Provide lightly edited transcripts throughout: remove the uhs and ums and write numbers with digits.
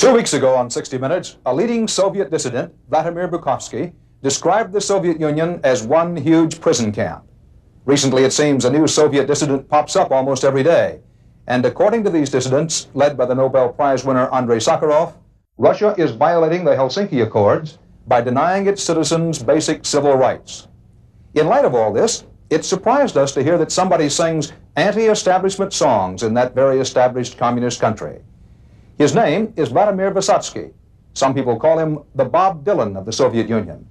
2 weeks ago on 60 Minutes, a leading Soviet dissident, Vladimir Vyssotsky, described the Soviet Union as one huge prison camp. Recently, it seems a new Soviet dissident pops up almost every day. And according to these dissidents, led by the Nobel Prize winner Andrei Sakharov, Russia is violating the Helsinki Accords by denying its citizens basic civil rights. In light of all this, it surprised us to hear that somebody sings anti-establishment songs in that very established communist country. His name is Vladimir Vyssotsky. Some people call him the Bob Dylan of the Soviet Union.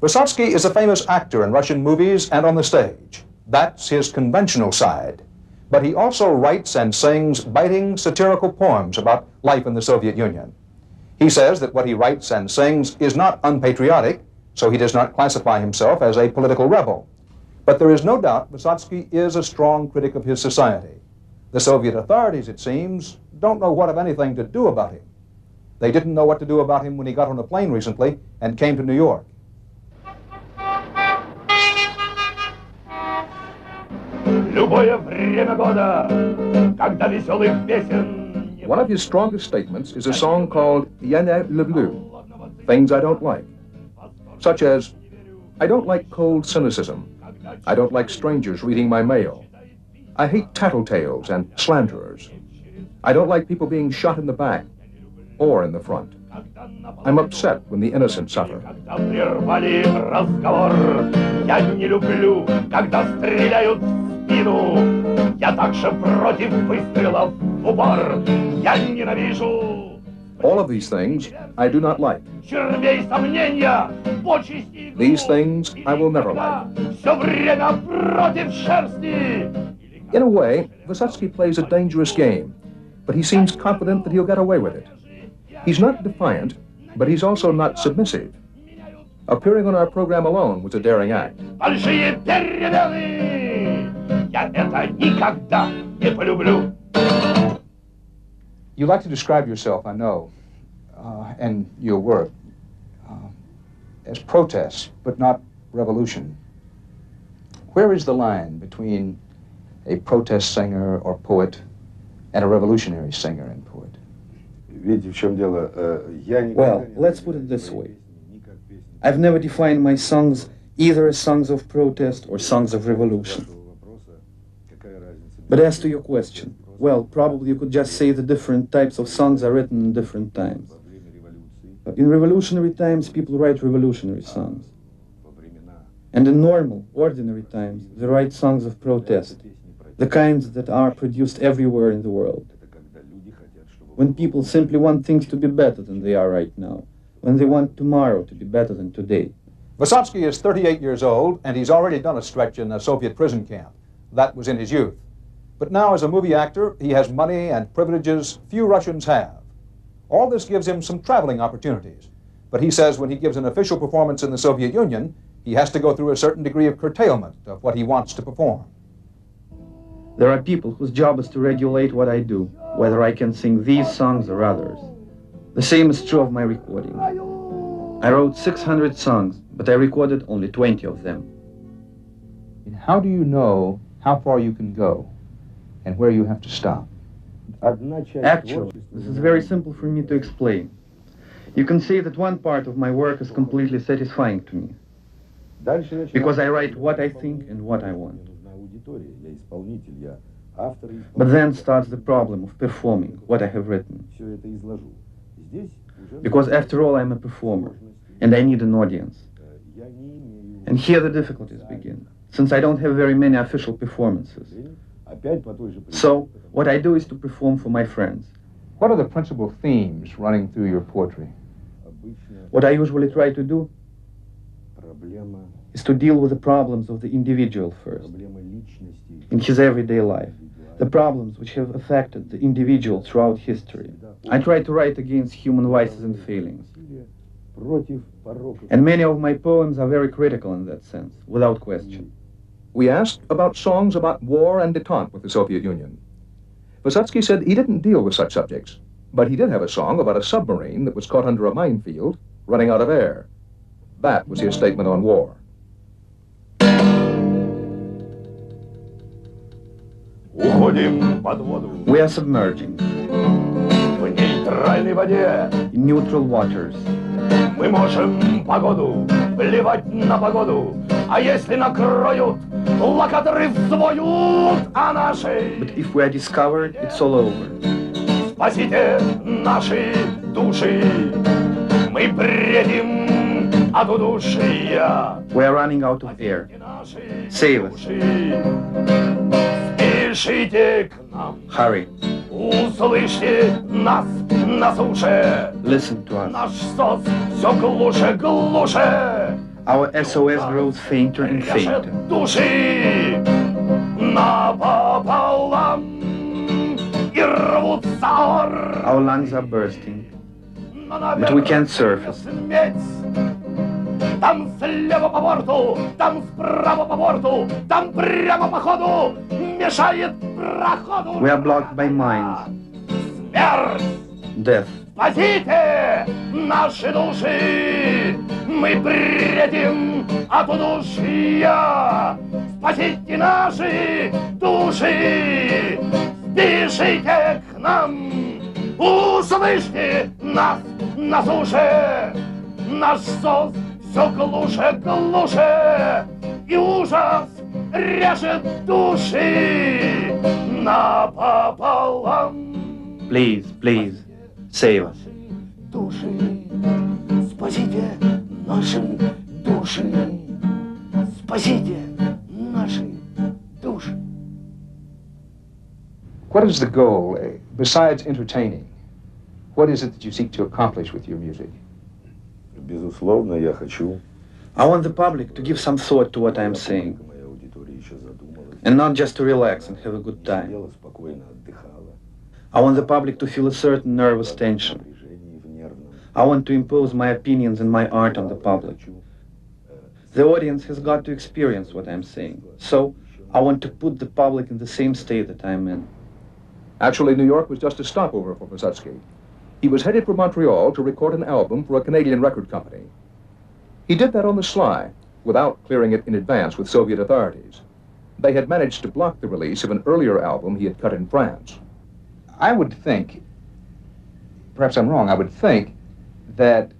Vyssotsky is a famous actor in Russian movies and on the stage. That's his conventional side. But he also writes and sings biting, satirical poems about life in the Soviet Union. He says that what he writes and sings is not unpatriotic, so he does not classify himself as a political rebel. But there is no doubt Vyssotsky is a strong critic of his society. The Soviet authorities, it seems, don't know what, if anything, to do about him. They didn't know what to do about him when he got on a plane recently and came to New York. One of his strongest statements is a song called "Я не люблю," things I don't like, such as, I don't like cold cynicism, I don't like strangers reading my mail, I hate tattletales and slanderers, I don't like people being shot in the back or in the front. I'm upset when the innocent suffer. All of these things I do not like. These things I will never like. In a way, Vyssotsky plays a dangerous game, but he seems confident that he'll get away with it. He's not defiant, but he's also not submissive. Appearing on our program alone was a daring act. You like to describe yourself, I know, and your work, as protest, but not revolution. Where is the line between a protest singer or poet and a revolutionary singer and poet? Well, let's put it this way. I've never defined my songs either as songs of protest or songs of revolution. But as to your question, well, probably you could just say the different types of songs are written in different times. In revolutionary times, people write revolutionary songs. And in normal, ordinary times, they write songs of protest, the kinds that are produced everywhere in the world. When people simply want things to be better than they are right now, when they want tomorrow to be better than today. Vyssotsky is 38 years old, and he's already done a stretch in a Soviet prison camp. That was in his youth. But now, as a movie actor, he has money and privileges few Russians have. All this gives him some traveling opportunities. But he says when he gives an official performance in the Soviet Union, he has to go through a certain degree of curtailment of what he wants to perform. There are people whose job is to regulate what I do, whether I can sing these songs or others. The same is true of my recording. I wrote 600 songs, but I recorded only 20 of them. And how do you know how far you can go and where you have to stop? Actually, this is very simple for me to explain. You can say that one part of my work is completely satisfying to me, because I write what I think and what I want. But then starts the problem of performing what I have written. Because after all, I'm a performer, and I need an audience. And here the difficulties begin, since I don't have very many official performances. So, what I do is to perform for my friends. What are the principal themes running through your poetry? What I usually try to do is to deal with the problems of the individual first, in his everyday life, the problems which have affected the individual throughout history. I try to write against human vices and failings. And many of my poems are very critical in that sense, without question. We asked about songs about war and détente with the Soviet Union. Vyssotsky said he didn't deal with such subjects, but he did have a song about a submarine that was caught under a minefield, running out of air. That was his statement on war. We are submerging. нейтральной воде. in neutral waters. Мы можем погоду плевать на погоду, а если накроют, локаторы взвоют, а наши... But if we are discovered, it's all over. Спасите наши души, мы бредим от удушья. We are running out of air. Save us. Спешите к нам, Hurry. услышьте нас на суше. Listen to us. Наш СОС все глуше, глуше. Our SOS grows fainter and Режет fainter. души напополам и рвутся оры. Our lungs are bursting, but we can't surface. Там слева по борту, там справа по борту, там прямо по ходу, мешает проходу. We are blocked by mines, Смерть! death. Спасите наши души! Мы бредим от удушья! Спасите наши души! Спешите к нам! Услышьте нас на суше! Наш СОС все глуше, глуше! И ужас режет души напополам! Please, please, save us. Души, спасите наши души, спасите наши души. What is the goal, besides entertaining? What is it that you seek to accomplish with your music? Безусловно, я хочу. I want the public to give some thought to what I'm saying, Моя аудитория еще задумалась. and not just to relax and have a good time. Сидела, спокойно отдыхала. I want the public to feel a certain nervous tension. Напряжение в нервном. I want to impose my opinions and my art on the public. The audience has got to experience what I'm saying, so I want to put the public in the same state that I'm in. Actually, New York was just a stopover for Wysocki. He was headed for Montreal to record an album for a Canadian record company. He did that on the sly, without clearing it in advance with Soviet authorities. They had managed to block the release of an earlier album he had cut in France. I would think, perhaps I'm wrong, I would think that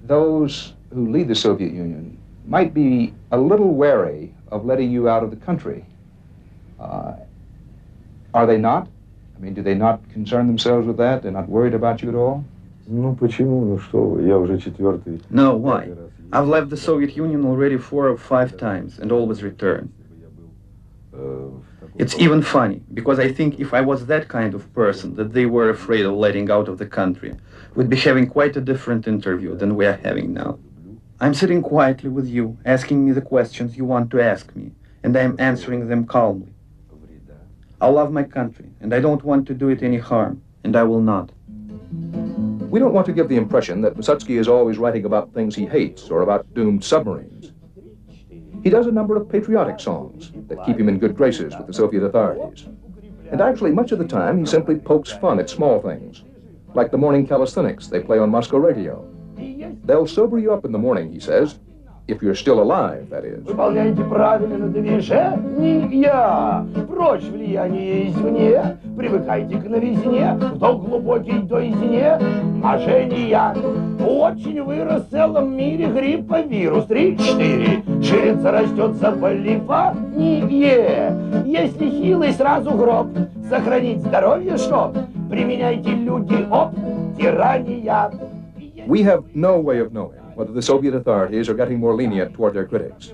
those who lead the Soviet Union might be a little wary of letting you out of the country. Are they not? I mean, do they not concern themselves with that? They're not worried about you at all? Ну почему? Ну что вы, я уже четвертый. No, why? I've left the Soviet Union already 4 or 5 times and always returned. It's even funny, because I think if I was that kind of person that they were afraid of letting out of the country, we'd be having quite a different interview than we are having now. I'm sitting quietly with you, asking me the questions you want to ask me, and I'm answering them calmly. I love my country, and I don't want to do it any harm, and I will not. We don't want to give the impression that Wysocki is always writing about things he hates or about doomed submarines. He does a number of patriotic songs that keep him in good graces with the Soviet authorities. And actually, much of the time, he simply pokes fun at small things, like the morning calisthenics they play on Moscow radio. They'll sober you up in the morning, he says, if you're still alive, that is. Выполняйте правильно движения, прочь влияние извне, привыкайте к новизне, вдох глубокий до изне, мажения. Очень вырос в целом мире грипповирус, 3-4, ширится, растет заболевание. Если хилый, сразу гроб, сохранить здоровье, чтоб, применяйте люди об тирания. We have no way of knowing whether the Soviet authorities are getting more lenient toward their critics.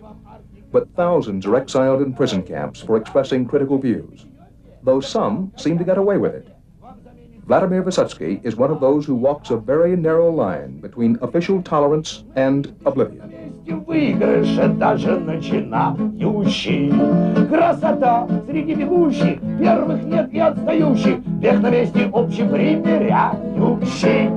But thousands are exiled in prison camps for expressing critical views, though some seem to get away with it. Vladimir Wysocki is one of those who walks a very narrow line between official tolerance and oblivion. Выигрыша даже начинающий. Красота среди бегущих, первых нет и отстающих, век на месте общепримиряющий.